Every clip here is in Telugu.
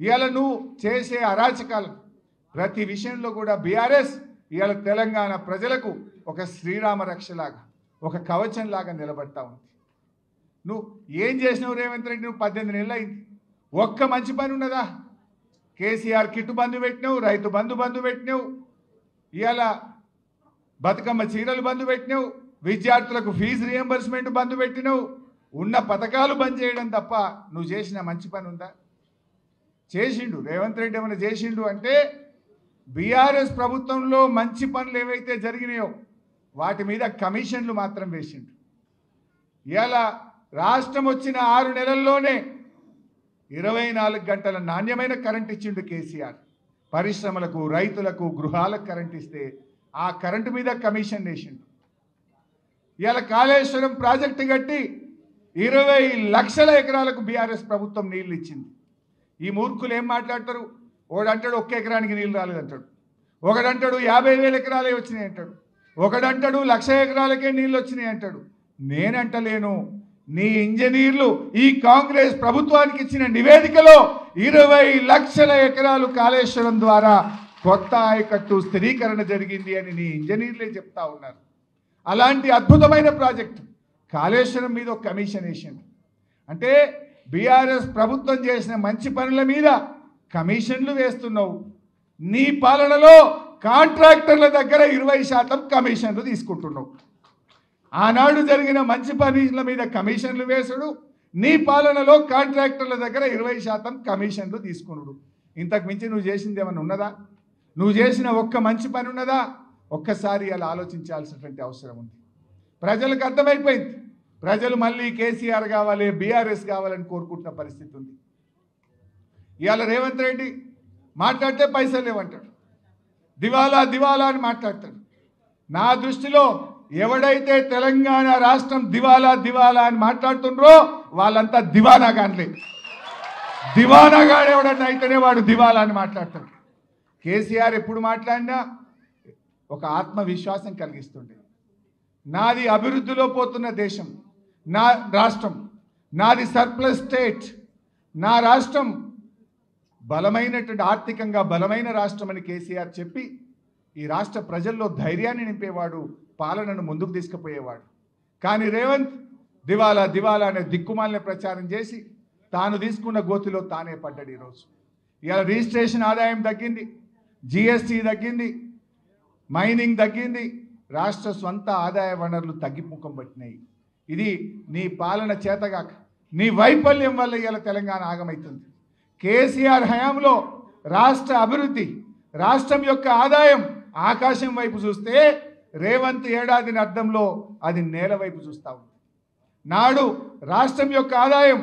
ఇవాళ నువ్వు చేసే అరాచకాలు ప్రతి విషయంలో కూడా బీఆర్ఎస్ ఇవాళ తెలంగాణ ప్రజలకు ఒక శ్రీరామ రక్షలాగా ఒక కవచంలాగా నిలబడతా ఉంది. నువ్వు ఏం చేసినావు రేవంత్ రెడ్డి? నువ్వు 18 నెలలు అయింది, ఒక్క మంచి పని ఉన్నదా? కేసీఆర్ కిట్టు బంధు పెట్టినావు, రైతు బంధు పెట్టినావు, ఇవాళ బతుకమ్మ చీరలు బంధు పెట్టినావు, విద్యార్థులకు ఫీజు రియంబర్స్మెంట్ బంధు పెట్టినావు. ఉన్న పథకాలు బంద్ చేయడం తప్ప నువ్వు చేసిన మంచి పని ఉందా? చేసిండు రేవంత్ రెడ్డి. ఏమైనా చేసిండు అంటే బీఆర్ఎస్ ప్రభుత్వంలో మంచి పనులు ఏవైతే జరిగినాయో వాటి మీద కమిషన్లు మాత్రం వేసిండు. ఇవాళ రాష్ట్రం వచ్చిన 6 నెలల్లోనే 24 గంటల నాణ్యమైన కరెంట్ ఇచ్చిండు కేసీఆర్. పరిశ్రమలకు, రైతులకు, గృహాలకు కరెంట్ ఇస్తే ఆ కరెంటు మీద కమిషన్ వేసిండు. ఇవాళ కాళేశ్వరం ప్రాజెక్టు కట్టి 20 లక్షల ఎకరాలకు బీఆర్ఎస్ ప్రభుత్వం నీళ్లు ఇచ్చింది. ఈ మూర్ఖులు ఏం మాట్లాడతారు? ఒకడంటాడు 1 ఎకరానికి నీళ్ళు రాలేదంటాడు, ఒకడంటాడు 50,000 ఎకరాలే వచ్చినాయి అంటాడు, ఒకడంటాడు 1,00,000 ఎకరాలకే నీళ్ళు వచ్చినాయి అంటాడు. నేనంటలేను, నీ ఇంజనీర్లు ఈ కాంగ్రెస్ ప్రభుత్వానికి ఇచ్చిన నివేదికలో 20 లక్షల ఎకరాలు కాళేశ్వరం ద్వారా కొత్త ఆయకట్టు స్థిరీకరణ జరిగింది అని నీ ఇంజనీర్లే చెప్తా ఉన్నారు. అలాంటి అద్భుతమైన ప్రాజెక్టు కాళేశ్వరం మీద ఒక కమిషన్ వేసింది. అంటే బీఆర్ఎస్ ప్రభుత్వం చేసిన మంచి పనుల మీద కమిషన్లు వేస్తున్నావు. నీ పాలనలో కాంట్రాక్టర్ల దగ్గర 20% కమిషన్లు తీసుకుంటున్నావు. ఆనాడు జరిగిన మంచి పనుల మీద కమిషన్లు వేసుడు, నీ పాలనలో కాంట్రాక్టర్ల దగ్గర 20% కమిషన్లు తీసుకున్నాడు. ఇంతకు మించి నువ్వు చేసింది ఏమైనా ఉన్నదా? నువ్వు చేసిన ఒక్క మంచి పని ఉన్నదా? ఒక్కసారి అలా ఆలోచించాల్సినటువంటి అవసరం ఉంది. ప్రజలకు అర్థమైపోయింది. ప్రజలు మళ్ళీ కేసీఆర్ కావాలి, బీఆర్ఎస్ కావాలని కోరుకుంటున్న పరిస్థితి ఉంది. ఇవాళ రేవంత్ రెడ్డి మాట్లాడితే పైసలు లేవంటాడు, దివాలా దివాలా అని మాట్లాడతాడు. నా దృష్టిలో ఎవడైతే తెలంగాణ రాష్ట్రం దివాలా దివాలా అని మాట్లాడుతుండ్రో వాళ్ళంతా దివానాగాన్లే. దివానాగాడు ఎవడన్నా అయితేనే వాడు దివాలా అని మాట్లాడతాడు. కేసీఆర్ ఎప్పుడు మాట్లాడినా ఒక ఆత్మవిశ్వాసం కలిగిస్తుండే. నాది అభివృద్ధిలో పోతున్న దేశం, నా రాష్ట్రం, నాది సర్ప్లస్ స్టేట్, నా రాష్ట్రం బలమైనటువంటి ఆర్థికంగా బలమైన రాష్ట్రం అని కేసీఆర్ చెప్పి ఈ రాష్ట్ర ప్రజల్లో ధైర్యాన్ని నింపేవాడు, పాలనను ముందుకు తీసుకుపోయేవాడు. కానీ రేవంత్ దివాలా దివాలా అనే దిక్కుమాలిన ప్రచారం చేసి తాను తీసుకున్న గోతిలో తానే పడ్డాడు. ఈరోజు ఇవాళ రిజిస్ట్రేషన్ ఆదాయం తగ్గింది, జిఎస్టీ తగ్గింది, మైనింగ్ తగ్గింది, రాష్ట్ర స్వంత ఆదాయ వనరులు తగ్గిముఖం పట్టినాయి. ఇది నీ పాలన చేతగాక, నీ వైఫల్యం వల్ల ఇవాళ తెలంగాణ ఆగమవుతుంది. కేసీఆర్ హయాంలో రాష్ట్ర అభివృద్ధి, రాష్ట్రం యొక్క ఆదాయం ఆకాశం వైపు చూస్తే రేవంత్ ఏడాదిని అర్థంలో అది నేల వైపు చూస్తూ ఉంది. నాడు రాష్ట్రం యొక్క ఆదాయం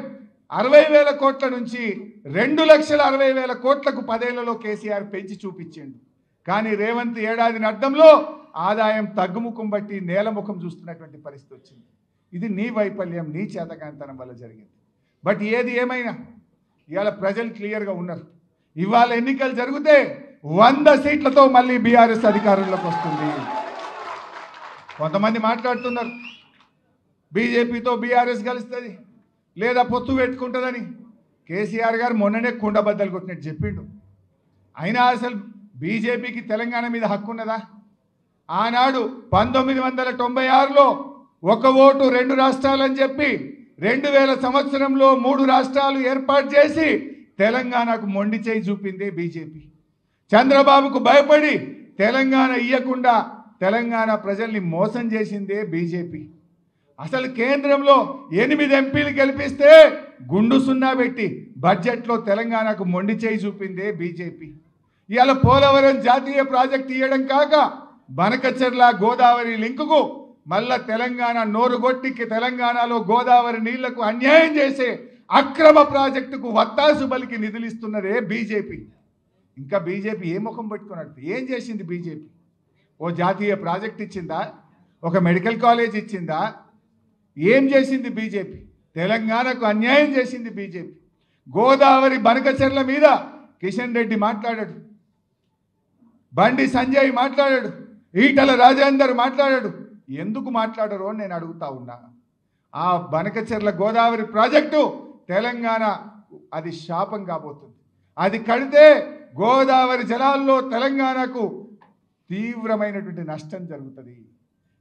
60,000 కోట్ల నుంచి 2,60,000 కోట్లకు 10 ఏళ్లలో కేసీఆర్ పెంచి చూపించిండు. కానీ రేవంత్ ఏడాదిని అర్థంలో ఆదాయం తగ్గుముఖం బట్టి నేలముఖం చూస్తున్నటువంటి పరిస్థితి వచ్చింది. ఇది నీ వైఫల్యం, నీ చేతకాంతనం వల్ల జరిగింది. బట్ ఏది ఏమైనా ఇవాళ ప్రజలు క్లియర్గా ఉన్నారు. ఇవాళ ఎన్నికలు జరిగితే 100 సీట్లతో మళ్ళీ బీఆర్ఎస్ అధికారంలోకి వస్తుంది. కొంతమంది మాట్లాడుతున్నారు బీజేపీతో బీఆర్ఎస్ కలుస్తుంది లేదా పొత్తు పెట్టుకుంటుందని. కేసీఆర్ గారు మొన్ననే కుండబద్దలు కొట్టినట్టు చెప్పిండు. అయినా అసలు బీజేపీకి తెలంగాణ మీద హక్కు ఉన్నదా? ఆనాడు 1996లో 1 ఓటు 2 రాష్ట్రాలని చెప్పి 2000 సంవత్సరంలో 3 రాష్ట్రాలు ఏర్పాటు చేసి తెలంగాణకు మొండి చేయి చూపిందే బీజేపీ. చంద్రబాబుకు భయపడి తెలంగాణ ఇయ్యకుండా తెలంగాణ ప్రజల్ని మోసం చేసిందే బీజేపీ. అసలు కేంద్రంలో 8 ఎంపీలు గెలిపిస్తే గుండు సున్నా పెట్టి బడ్జెట్లో తెలంగాణకు మొండి చేయి చూపిందే బీజేపీ. ఇవాళ పోలవరం జాతీయ ప్రాజెక్టు ఇవ్వడం కాక బనకచెర్ల గోదావరి లింకుకు మళ్ళా తెలంగాణ నోరుగొట్టికి తెలంగాణలో గోదావరి నీళ్లకు అన్యాయం చేసే అక్రమ ప్రాజెక్టుకు వత్తాసు బలికి నిధులిస్తున్నదే బీజేపీ. ఇంకా బీజేపీ ఏ ముఖం పెట్టుకున్నట్టు ఏం చేసింది బీజేపీ? ఓ జాతీయ ప్రాజెక్ట్ ఇచ్చిందా? ఒక మెడికల్ కాలేజ్ ఇచ్చిందా? ఏం చేసింది బీజేపీ? తెలంగాణకు అన్యాయం చేసింది బీజేపీ. గోదావరి బనకచెర్ల మీద కిషన్ రెడ్డి మాట్లాడాడు, బండి సంజయ్ మాట్లాడాడు, ఈటల రాజేందర్ మాట్లాడాడు. ఎందుకు మాట్లాడరు అని నేను అడుగుతా ఉన్నా. ఆ బనకచెర్ల గోదావరి ప్రాజెక్టు తెలంగాణ అది శాపం కాబోతుంది. అది కడితే గోదావరి జలాల్లో తెలంగాణకు తీవ్రమైనటువంటి నష్టం జరుగుతుంది.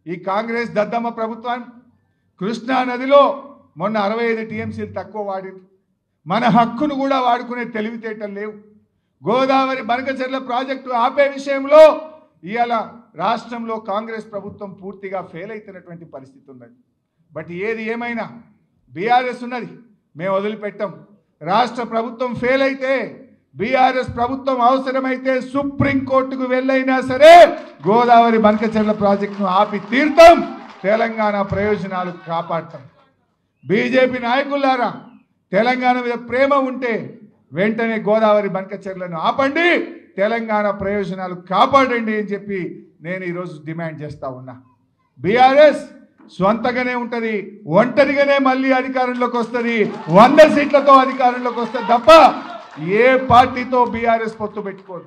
ఈ కాంగ్రెస్ దద్దమ్మ ప్రభుత్వం కృష్ణా నదిలో మొన్న 65 టీఎంసీలు తక్కువ వాడింది. మన హక్కును కూడా వాడుకునే తెలివితేటలు లేవు. గోదావరి బనకచెర్ల ప్రాజెక్టు ఆపే విషయంలో ఇవాళ రాష్ట్రంలో కాంగ్రెస్ ప్రభుత్వం పూర్తిగా ఫెయిల్ అవుతున్నటువంటి పరిస్థితి ఉన్నది. బట్ ఏది ఏమైనా బీఆర్ఎస్ ఉన్నది, మేము వదిలిపెట్టాం. రాష్ట్ర ప్రభుత్వం ఫెయిల్ అయితే బీఆర్ఎస్ ప్రభుత్వం అవసరమైతే సుప్రీంకోర్టుకు వెళ్ళైనా సరే గోదావరి బనకచెర్ల ప్రాజెక్టును ఆపి తీర్థం, తెలంగాణ ప్రయోజనాలు కాపాడతాం. బీజేపీ నాయకులారా, తెలంగాణ మీద ప్రేమ ఉంటే వెంటనే గోదావరి బనకచెర్లను ఆపండి, తెలంగాణ ప్రయోజనాలు కాపాడండి అని చెప్పి నేను ఈరోజు డిమాండ్ చేస్తా ఉన్నా. బీఆర్ఎస్ స్వంతగానే ఉంటుంది, ఒంటరిగానే మళ్ళీ అధికారంలోకి వస్తుంది, 100 సీట్లతో అధికారంలోకి వస్తుంది తప్ప ఏ పార్టీతో బీఆర్ఎస్ పొత్తు పెట్టుకోదు.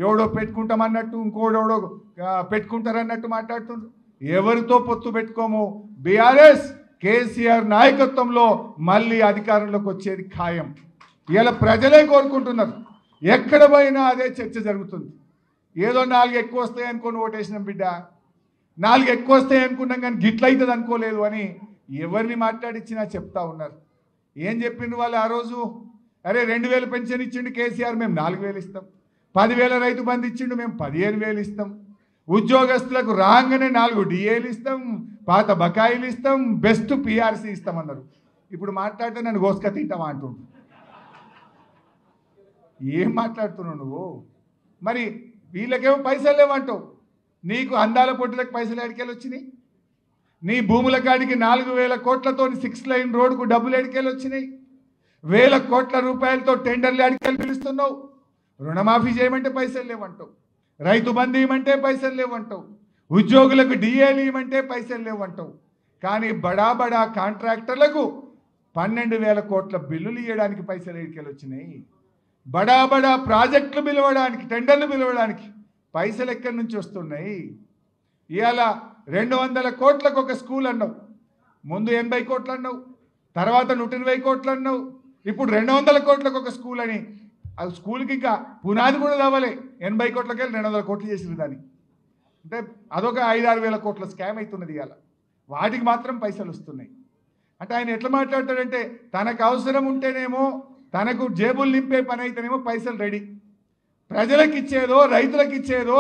ఎవడో పెట్టుకుంటామన్నట్టు ఇంకోడెవడో పెట్టుకుంటారన్నట్టు మాట్లాడుతుండ్రు. ఎవరితో పొత్తు పెట్టుకోము. బీఆర్ఎస్ కేసీఆర్ నాయకత్వంలో మళ్ళీ అధికారంలోకి వచ్చేది ఖాయం. ఇలా ప్రజలే కోరుకుంటున్నారు. ఎక్కడ పోయినా అదే చర్చ జరుగుతుంది. ఏదో 4 ఎక్కువ వస్తాయి అనుకొని ఓటేసినాం బిడ్డ, 4 ఎక్కువ వస్తాయి అనుకున్నాం కానీ గిట్లయితుంది అనుకోలేదు అని ఎవరిని మాట్లాడించినా చెప్తా ఉన్నారు. ఏం చెప్పిండు వాళ్ళు ఆ రోజు? అరే 2000 పెన్షన్ ఇచ్చిండు కేసీఆర్, మేము 4000 ఇస్తాం. 10,000 రైతు బంధు ఇచ్చిండు, మేము 15,000 ఇస్తాం. ఉద్యోగస్తులకు రాగానే 4 డిఏలు ఇస్తాం, పాత బకాయిలు ఇస్తాం, బెస్ట్ పిఆర్సీ ఇస్తామన్నారు. ఇప్పుడు మాట్లాడితే నన్ను గోసుక తింటామా అంటుండు. ఏం మాట్లాడుతున్నావు నువ్వు? మరి వీళ్ళకేమో పైసలు లేవంటావు. నీకు అందాల పొట్టులకు పైసలు ఎడికెళ్ళి వచ్చినాయి? నీ భూముల కాడికి 4,000 కోట్లతో 6 లైన్ రోడ్డుకు డబ్బులు ఎడికెళ్ళి వచ్చినాయి? 1,000 కోట్ల రూపాయలతో టెండర్లు ఎడికెళ్ళి పిలుస్తున్నావు. రుణమాఫీ చేయమంటే పైసలు లేవంటావు, రైతు బంధు ఇవ్వమంటే పైసలు లేవంటావు, ఉద్యోగులకు డిఏలు ఇవ్వమంటే పైసలు లేవంటావు. కానీ బడా బడా కాంట్రాక్టర్లకు 12,000 కోట్ల బిల్లులు ఇవ్వడానికి పైసలు ఎడికెళ్ళి వచ్చినాయి. బడా బడా ప్రాజెక్టులు పిలవడానికి, టెండర్లు పిలవడానికి పైసలు ఎక్కడి నుంచి వస్తున్నాయి? ఇవాళ 200 కోట్లకు ఒక స్కూల్ అన్నావు, ముందు 80 కోట్లు అన్నావు, తర్వాత 120 కోట్లు అన్నావు, ఇప్పుడు 200 కోట్లకు ఒక స్కూల్ అని. ఆ స్కూల్కి ఇంకా పునాది కూడా తవ్వలే, 80 కోట్లకి వెళ్ళి 200 కోట్లు చేసింది దాన్ని. అంటే అదొక 5-6 వేల కోట్ల స్కామ్ అవుతున్నది. ఇవాళ వాటికి మాత్రం పైసలు వస్తున్నాయి. అంటే ఆయన ఎట్లా మాట్లాడతాడంటే తనకు అవసరం ఉంటేనేమో, తనకు జేబులు నింపే పని అయితేనేమో పైసలు రెడీ, ప్రజలకు ఇచ్చేదో రైతులకు ఇచ్చేదో,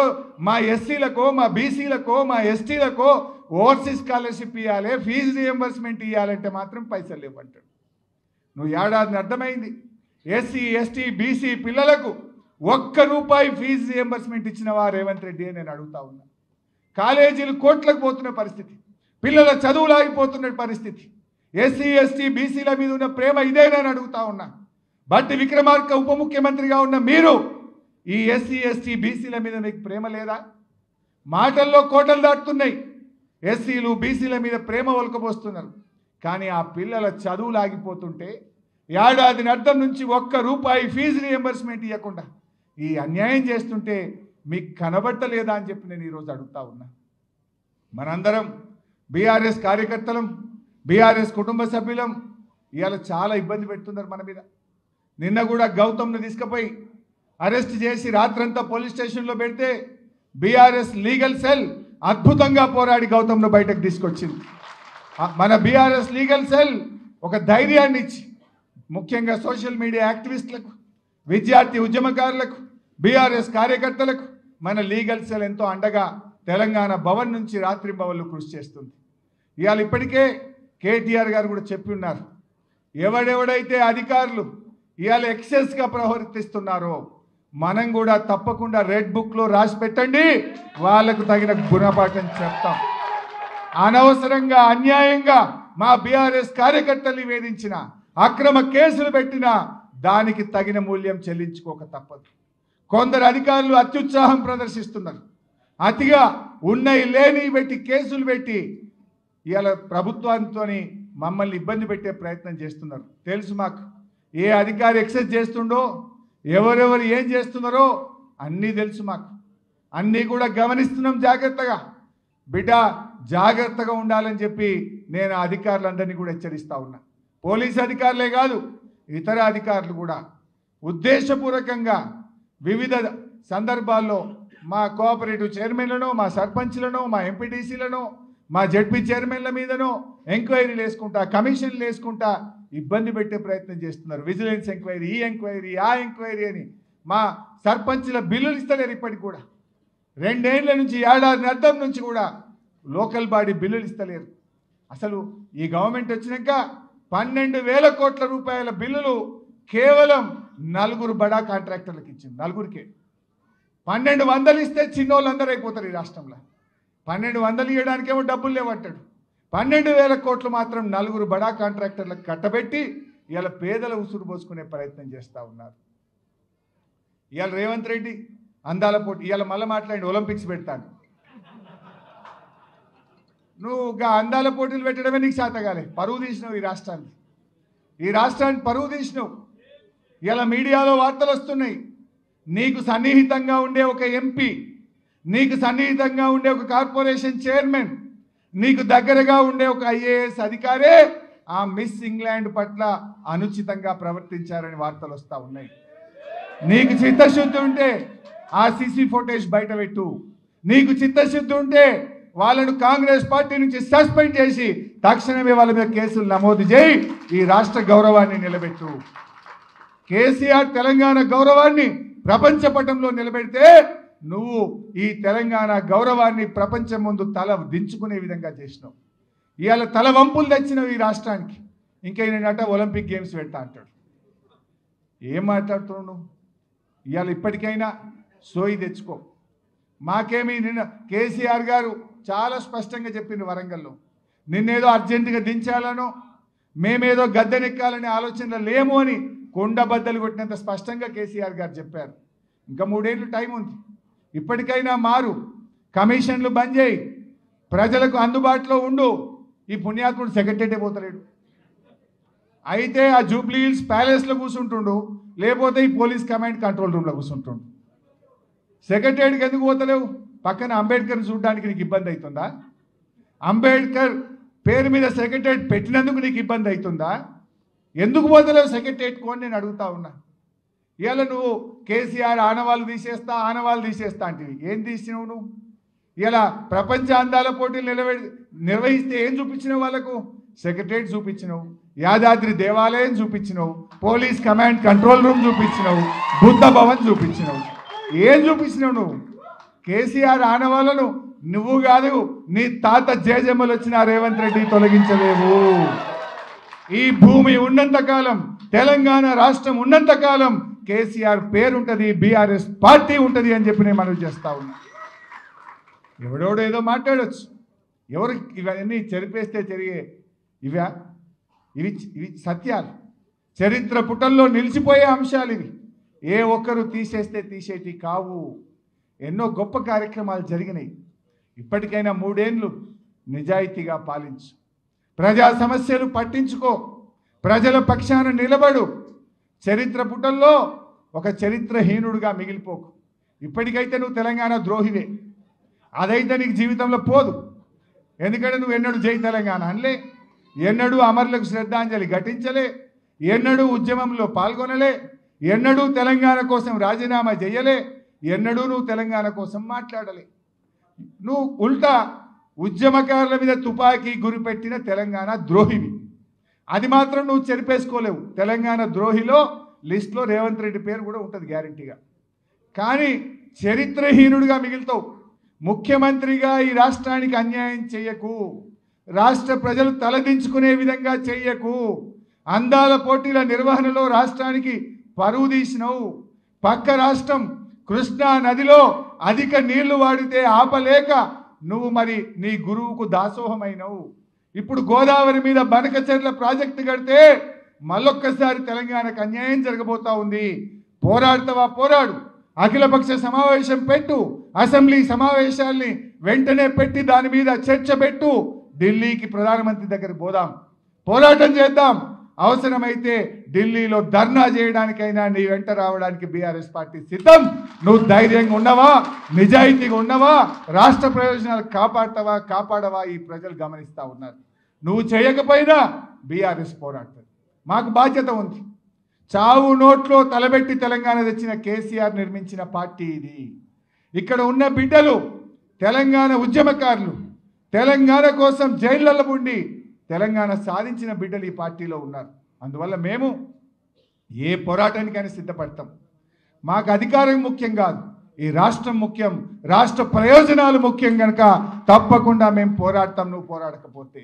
మా ఎస్సీలకో మా బీసీలకో మా ఎస్టీలకో ఓవర్సీస్ స్కాలర్షిప్ ఇవ్వాలి, ఫీజు రియంబర్స్మెంట్ ఇవ్వాలంటే మాత్రం పైసలు ఇవ్వంటాడు. నువ్వు ఏడాదిని అర్థమైంది. ఎస్సీ ఎస్టీ బీసీ పిల్లలకు ₹1 ఫీజు రియంబర్స్మెంట్ ఇచ్చినవా రేవంత్ రెడ్డి అని నేను అడుగుతా ఉన్నా. కాలేజీలు కోట్లకు పోతున్న పరిస్థితి, పిల్లల చదువులు ఆగిపోతున్న పరిస్థితి. ఎస్సీ ఎస్టీ బీసీల మీద ఉన్న ప్రేమ ఇదేనని అడుగుతా ఉన్నా. బట్టి విక్రమార్క ఉప ముఖ్యమంత్రిగా ఉన్న మీరు ఈ ఎస్సీ ఎస్టీ బీసీల మీద మీకు ప్రేమ లేదా? మాటల్లో కోటలు దాటుతున్నాయి. ఎస్సీలు బీసీల మీద ప్రేమ ఒలకపోస్తున్నారు. కానీ ఆ పిల్లల చదువులు ఆగిపోతుంటే ఏడాదిని అర్థం నుంచి ₹1 ఫీజు రియంబర్స్మెంట్ ఇవ్వకుండా ఈ అన్యాయం చేస్తుంటే మీకు కనబట్టలేదా అని చెప్పి నేను ఈరోజు అడుగుతా ఉన్నా. మనందరం బీఆర్ఎస్ కార్యకర్తలం, బీఆర్ఎస్ కుటుంబ సభ్యులం ఇవాళ చాలా ఇబ్బంది పెడుతున్నారు మన మీద. నిన్న కూడా గౌతమ్ను తీసుకుపోయి అరెస్ట్ చేసి రాత్రంతా పోలీస్ స్టేషన్లో పెడితే బీఆర్ఎస్ లీగల్ సెల్ అద్భుతంగా పోరాడి గౌతమ్ను బయటకు తీసుకొచ్చింది. మన బీఆర్ఎస్ లీగల్ సెల్ ఒక ధైర్యాన్ని ఇచ్చి ముఖ్యంగా సోషల్ మీడియా యాక్టివిస్టులకు, విద్యార్థి ఉద్యమకారులకు, బీఆర్ఎస్ కార్యకర్తలకు మన లీగల్ సెల్ ఎంతో అండగా తెలంగాణ భవన్ నుంచి రాత్రి భవన్లు కృషి చేస్తుంది. ఇవాళ ఇప్పటికే కేటీఆర్ గారు కూడా చెప్పి ఉన్నారు, ఎవడెవడైతే అధికారులు ఇవాళ ఎక్సెస్గా ప్రవర్తిస్తున్నారో మనం కూడా తప్పకుండా రెడ్ బుక్లో రాసి పెట్టండి, వాళ్ళకు తగిన గుణపాఠం చెప్తాం. అనవసరంగా అన్యాయంగా మా బీఆర్ఎస్ కార్యకర్తల్ని వేధించిన, అక్రమ కేసులు పెట్టినా దానికి తగిన మూల్యం చెల్లించుకోక తప్పదు. కొందరు అధికారులు అత్యుత్సాహం ప్రదర్శిస్తున్నారు, అతిగా ఉన్నాయి లేని పెట్టి కేసులు పెట్టి ఇవాళ ప్రభుత్వంతో మమ్మల్ని ఇబ్బంది పెట్టే ప్రయత్నం చేస్తున్నారు. తెలుసు మాకు ఏ అధికారి ఎక్సెస్ చేస్తుండో, ఎవరెవరు ఏం చేస్తున్నారో అన్నీ తెలుసు మాకు, అన్నీ కూడా గమనిస్తున్నాం జాగ్రత్తగా. బిడ్డ జాగ్రత్తగా ఉండాలని చెప్పి నేను అధికారులందరినీ కూడా హెచ్చరిస్తా ఉన్నా. పోలీసు అధికారులే కాదు, ఇతర అధికారులు కూడా ఉద్దేశపూర్వకంగా వివిధ సందర్భాల్లో మా కోఆపరేటివ్ చైర్మన్లను, మా సర్పంచ్లను, మా ఎంపీటీసీలను, మా జడ్పీ చైర్మన్ల మీదనో ఎంక్వైరీలు వేసుకుంటా, కమిషన్లు వేసుకుంటా ఇబ్బంది పెట్టే ప్రయత్నం చేస్తున్నారు. విజిలెన్స్ ఎంక్వైరీ, ఈ ఎంక్వైరీ, ఆ ఎంక్వైరీ అని మా సర్పంచ్ల బిల్లులు ఇస్తలేరు. ఇప్పటికి కూడా 2 ఏళ్ల నుంచి, ఏడాది అర్థం నుంచి కూడా లోకల్ బాడీ బిల్లులు ఇస్తలేరు. అసలు ఈ గవర్నమెంట్ వచ్చినాక 12,000 కోట్ల రూపాయల బిల్లులు కేవలం 4 బడా కాంట్రాక్టర్లకు ఇచ్చింది. 4కే 1200 ఇస్తే చిన్నోళ్ళందరూ అయిపోతారు ఈ రాష్ట్రంలో. 1200 ఇవ్వడానికేమో డబ్బులు లేవంటాడు. 12,000 కోట్లు మాత్రం 4 బడా కాంట్రాక్టర్లకు కట్టబెట్టి ఇవాళ పేదల ఉసురు పోసుకునే ప్రయత్నం చేస్తూ ఉన్నారు. ఇవాళ రేవంత్ రెడ్డి అందాల పోటీ, ఇవాళ మళ్ళీ మాట్లాడి ఒలింపిక్స్ పెడతాను. నువ్వు అందాల పోటీలు పెట్టడమే నీకు శాతగాలే. పరువు తీసినావు ఈ రాష్ట్రాన్ని పరువు తీసినావు. ఇలా మీడియాలో వార్తలు వస్తున్నాయి. నీకు సన్నిహితంగా ఉండే ఒక ఎంపీ, నీకు సన్నిహితంగా ఉండే ఒక కార్పొరేషన్ చైర్మన్, నీకు దగ్గరగా ఉండే ఒక ఐఏఎస్ అధికారే ఆ మిస్ ఇంగ్లాండ్ పట్ల అనుచితంగా ప్రవర్తించారని వార్తలు వస్తూ ఉన్నాయి. నీకు చిత్తశుద్ధి ఉంటే ఆ సీసీ ఫుటేజ్ బయట పెట్టు. నీకు చిత్తశుద్ధి ఉంటే వాళ్ళను కాంగ్రెస్ పార్టీ నుంచి సస్పెండ్ చేసి తక్షణమే వాళ్ళ మీద కేసులు నమోదు చేయి. ఈ రాష్ట్ర గౌరవాన్ని నిలబెట్టు. కేసీఆర్ తెలంగాణ గౌరవాన్ని ప్రపంచ పటంలో నిలబెడితే నువ్వు ఈ తెలంగాణ గౌరవాన్ని ప్రపంచం ముందు తల దించుకునే విధంగా చేసినావు. ఇవాళ తల వంపులు తెచ్చినావు ఈ రాష్ట్రానికి. ఇంకేంటంటే ఒలింపిక్ గేమ్స్ పెడతా అంటాడు. ఏం మాట్లాడుతున్నావు నువ్వు? ఇవాళ ఇప్పటికైనా సోయి తెచ్చుకో. మాకేమీ నిన్న కేసీఆర్ గారు చాలా స్పష్టంగా చెప్పింది వరంగల్లో. నిన్నేదో అర్జెంటుగా దించాలనో, మేమేదో గద్దెనెక్కాలనే ఆలోచనలో లేము అని కొండబద్దలు కొట్టినంత స్పష్టంగా కేసీఆర్ గారు చెప్పారు. ఇంకా 3 ఏళ్ళు టైం ఉంది. ఇప్పటికైనా మారు, కమిషన్లు బంద్ చేయి, ప్రజలకు అందుబాటులో ఉండు. ఈ పుణ్యాత్ముడు సెక్రటరీ పోతలేడు. అయితే ఆ జూబ్లీ హిల్స్ ప్యాలెస్లో కూర్చుంటుండు, లేకపోతే ఈ పోలీస్ కమాండ్ కంట్రోల్ రూమ్లో కూర్చుంటుండు. సెక్రటరీకి ఎందుకు పోతలేవు? పక్కన అంబేద్కర్ చూడడానికి నీకు ఇబ్బంది అవుతుందా? అంబేద్కర్ పేరు మీద సెక్రటరీ పెట్టినందుకు నీకు ఇబ్బంది అవుతుందా? ఎందుకు పోతలేవు సెక్రటరీకి అని నేను అడుగుతా ఉన్నా. ఇవాళ నువ్వు కేసీఆర్ ఆనవాళ్ళు తీసేస్తా అంటివి. ఏం తీసినావు నువ్వు? ఇలా ప్రపంచ అందాల పోటీలు నిర్వహిస్తే ఏం చూపించినావు వాళ్ళకు? సెక్రటరీ చూపించినావు, యాదాద్రి దేవాలయం చూపించినావు, పోలీస్ కమాండ్ కంట్రోల్ రూమ్ చూపించినావు, బుద్ధ భవన్ చూపించినావు. ఏం చూపించినావు నువ్వు? కేసీఆర్ ఆనవాళ్ళను నువ్వు కాదు, నీ తాత జేజమ్మలు వచ్చిన రేవంత్ రెడ్డి తొలగించలేవు. ఈ భూమి ఉన్నంత కాలం, తెలంగాణ రాష్ట్రం ఉన్నంత కాలం కేసీఆర్ పేరుంటది, బీఆర్ఎస్ పార్టీ ఉంటుంది అని చెప్పి నేను మనవి చేస్తా ఉన్నా. ఎవడోడో ఏదో మాట్లాడచ్చు. ఎవరు ఇవన్నీ చెరిపేస్తే జరిగే ఇవి సత్యాలు, చరిత్ర పుటల్లో నిలిచిపోయే అంశాలు ఇవి. ఏ ఒక్కరు తీసేటి కావు. ఎన్నో గొప్ప కార్యక్రమాలు జరిగినాయి. ఇప్పటికైనా 3 ఏళ్ళు నిజాయితీగా పాలించు, ప్రజా సమస్యలు పట్టించుకో, ప్రజల పక్షాన నిలబడు. చరిత్ర పుటల్లో ఒక చరిత్రహీనుడుగా మిగిలిపోకు. ఇప్పటికైతే నువ్వు తెలంగాణ ద్రోహివే. అదైతే నీకు జీవితంలో పోదు. ఎందుకంటే నువ్వు ఎన్నడూ జై తెలంగాణ అనలే, ఎన్నడూ అమరులకు శ్రద్ధాంజలి ఘటించలే, ఎన్నడూ ఉద్యమంలో పాల్గొనలే, ఎన్నడూ తెలంగాణ కోసం రాజీనామా చేయలే, ఎన్నడూ నువ్వు తెలంగాణ కోసం మాట్లాడలే. నువ్వు ఉల్టా ఉద్యమకారుల మీద తుపాకీ గురిపెట్టిన తెలంగాణ ద్రోహివి. అది మాత్రం నువ్వు చెరిపేసుకోలేవు. తెలంగాణ ద్రోహిలో లిస్టులో రేవంత్ రెడ్డి పేరు కూడా ఉంటుంది గ్యారంటీగా. కానీ చరిత్రహీనుడిగా మిగులుతావు. ముఖ్యమంత్రిగా ఈ రాష్ట్రానికి అన్యాయం చేయకు, రాష్ట్ర ప్రజలు తలదించుకునే విధంగా చేయకు. అందాల పోటీల నిర్వహణలో రాష్ట్రానికి పరువు తీసినవు. పక్క రాష్ట్రం కృష్ణా నదిలో అధిక నీళ్లు వాడితే ఆపలేక నువ్వు మరి నీ గురువుకు దాసోహమైనవు. ఇప్పుడు గోదావరి మీద బనకచెర్ల ప్రాజెక్టు కడితే మళ్ళొక్కసారి తెలంగాణకు అన్యాయం జరగబోతా ఉంది. పోరాడతావా? పోరాడు. అఖిలపక్ష సమావేశం పెట్టు, అసెంబ్లీ సమావేశాల్ని వెంటనే పెట్టి దాని మీద చర్చ పెట్టు. ఢిల్లీకి ప్రధానమంత్రి దగ్గరికి పోదాం, పోరాటం చేద్దాం. అవసరమైతే ఢిల్లీలో ధర్నా చేయడానికైనా నీ వెంట రావడానికి బీఆర్ఎస్ పార్టీ సిద్ధం. నువ్వు ధైర్యంగా ఉన్నవా? నిజాయితీగా ఉన్నవా? రాష్ట్ర ప్రయోజనాలు కాపాడవా? ఈ ప్రజలు గమనిస్తూ ఉన్నారు. నువ్వు చేయకపోయినా బీఆర్ఎస్ పోరాడుతుంది. మాకు బాధ్యత ఉంది. చావు నోట్లో తలబెట్టి తెలంగాణ తెచ్చిన కేసీఆర్ నిర్మించిన పార్టీ ఇది. ఇక్కడ ఉన్న బిడ్డలు తెలంగాణ ఉద్యమకారులు, తెలంగాణ కోసం జైళ్లలో ఉండి తెలంగాణ సాధించిన బిడ్డలు ఈ పార్టీలో ఉన్నారు. అందువల్ల మేము ఏ పోరాటానికైనా సిద్ధపడతాం. మాకు అధికారం ముఖ్యం కాదు, ఈ రాష్ట్రం ముఖ్యం, రాష్ట్ర ప్రయోజనాలు ముఖ్యం కనుక తప్పకుండా మేము పోరాడతాం. నువ్వు పోరాడకపోతే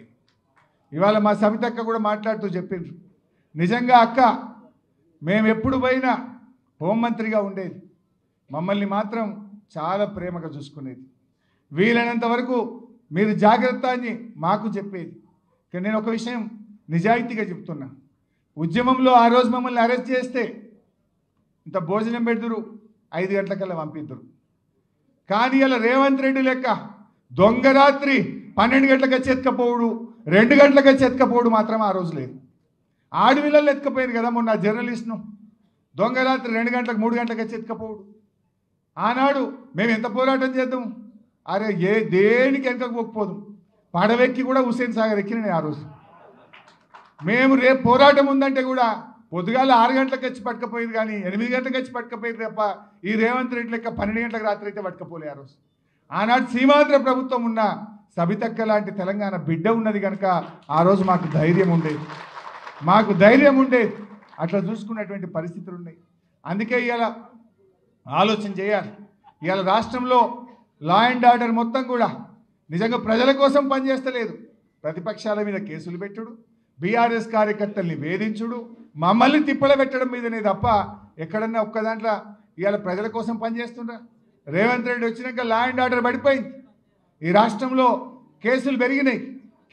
ఇవాళ మా సవితక్క కూడా మాట్లాడుతూ చెప్పిండ్రు, నిజంగా అక్క మేము ఎప్పుడు పోయినా హోంమంత్రిగా ఉండేది, మమ్మల్ని మాత్రం చాలా ప్రేమగా చూసుకునేది, వీలైనంత వరకు మీరు జాగ్రత్త అని మాకు చెప్పేది. కానీ నేను ఒక విషయం నిజాయితీగా చెప్తున్నా, ఉద్యమంలో ఆ రోజు మమ్మల్ని అరెస్ట్ చేస్తే ఇంత భోజనం పెడుతురు, 5 గంటలకల్లా పంపిద్దరు. కానీ ఇలా రేవంత్ రెడ్డి లెక్క దొంగ రాత్రి 12 గంటలకు వచ్చి ఎత్తుకపోవడు, 2 గంటలకు వచ్చి ఎత్తుకపోవడు మాత్రం ఆ రోజు లేదు. ఆడవిల్లలు ఎత్తుకపోయారు కదా మొన్న జర్నలిస్ట్ను, దొంగ రాత్రి 2 గంటలకు 3 గంటలకు వచ్చి ఎత్తుకపోవడు. ఆనాడు మేము ఎంత పోరాటం చేద్దాం, అరే దేనికి వెనకకు పోకపోదు, పడవెక్కి కూడా హుస్సేన్ సాగర్ ఎక్కిన ఆ రోజు. మేము రేపు పోరాటం ఉందంటే కూడా పొద్దుగాల 6 గంటలకు వచ్చి పట్టుకపోయేది, కానీ 8 గంటలకు వచ్చి పట్టుకపోయేది తప్ప ఈ రేవంత్ రెడ్డి లెక్క 12 గంటలకు రాత్రి అయితే పట్టుకపోలే ఆ రోజు. ఆనాడు సీమాంధ్ర ప్రభుత్వం ఉన్న సబితక్క లాంటి తెలంగాణ బిడ్డ ఉన్నది కనుక ఆ రోజు మాకు ధైర్యం ఉండేది, అట్లా చూసుకున్నటువంటి పరిస్థితులు ఉన్నాయి. అందుకే ఇవాళ ఆలోచన చేయాలి. ఇవాళ రాష్ట్రంలో లా అండ్ ఆర్డర్ మొత్తం కూడా నిజంగా ప్రజల కోసం పనిచేస్తలేదు, ప్రతిపక్షాల మీద కేసులు పెట్టుడు, బీఆర్ఎస్ కార్యకర్తల్ని వేధించుడు, మమ్మల్ని తిప్పల పెట్టడం మీదనే తప్ప ఎక్కడన్నా ఒక్క దాంట్లో ఇవాళ ప్రజల కోసం పనిచేస్తుండ్రా? రేవంత్ రెడ్డి వచ్చినాక లా అండ్ ఆర్డర్ పడిపోయింది, ఈ రాష్ట్రంలో కేసులు పెరిగినాయి,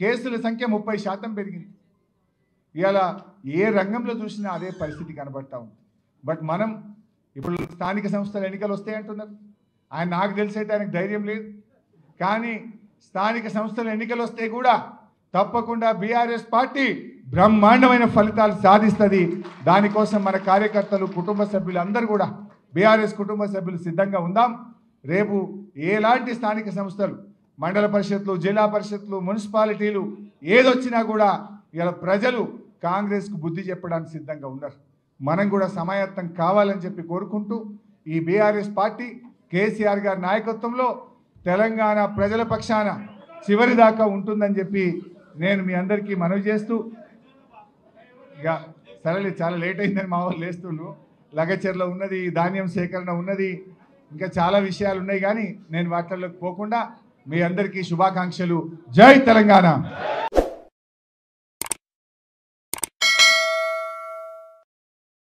కేసుల సంఖ్య 30% పెరిగింది. ఇవాళ ఏ రంగంలో చూసినా అదే పరిస్థితి కనబడతా ఉంది. బట్ మనం ఇప్పుడు స్థానిక సంస్థల ఎన్నికలు వస్తాయంటున్నారు, ఆయన నాకు తెలిసైతే ఆయనకు ధైర్యం లేదు. కానీ స్థానిక సంస్థల ఎన్నికలు వస్తే కూడా తప్పకుండా బీఆర్ఎస్ పార్టీ బ్రహ్మాండమైన ఫలితాలు సాధిస్తుంది. దానికోసం మన కార్యకర్తలు, కుటుంబ సభ్యులు అందరూ కూడా, బీఆర్ఎస్ కుటుంబ సభ్యులు సిద్ధంగా ఉందాం. రేపు ఎలాంటి స్థానిక సంస్థలు, మండల పరిషత్లు, జిల్లా పరిషత్లు, మున్సిపాలిటీలు ఏదొచ్చినా కూడా ఇలా ప్రజలు కాంగ్రెస్కు బుద్ధి చెప్పడానికి సిద్ధంగా ఉన్నారు. మనం కూడా సమాయత్తం కావాలని చెప్పి కోరుకుంటూ ఈ బీఆర్ఎస్ పార్టీ కేసీఆర్ గారి నాయకత్వంలో తెలంగాణ ప్రజల పక్షాన చివరి దాకా ఉంటుందని చెప్పి నేను మీ అందరికీ మనవి చేస్తూ, ఇక సరేలే చాలా లేట్ అయిందని మా వాళ్ళు లేస్తుండ్రు, లగచర్ల ఉన్నది, ధాన్యం సేకరణ ఉన్నది, ఇంకా చాలా విషయాలు ఉన్నాయి. కానీ నేను వాటిల్లోకి పోకుండా మీ అందరికీ శుభాకాంక్షలు. జై తెలంగాణ.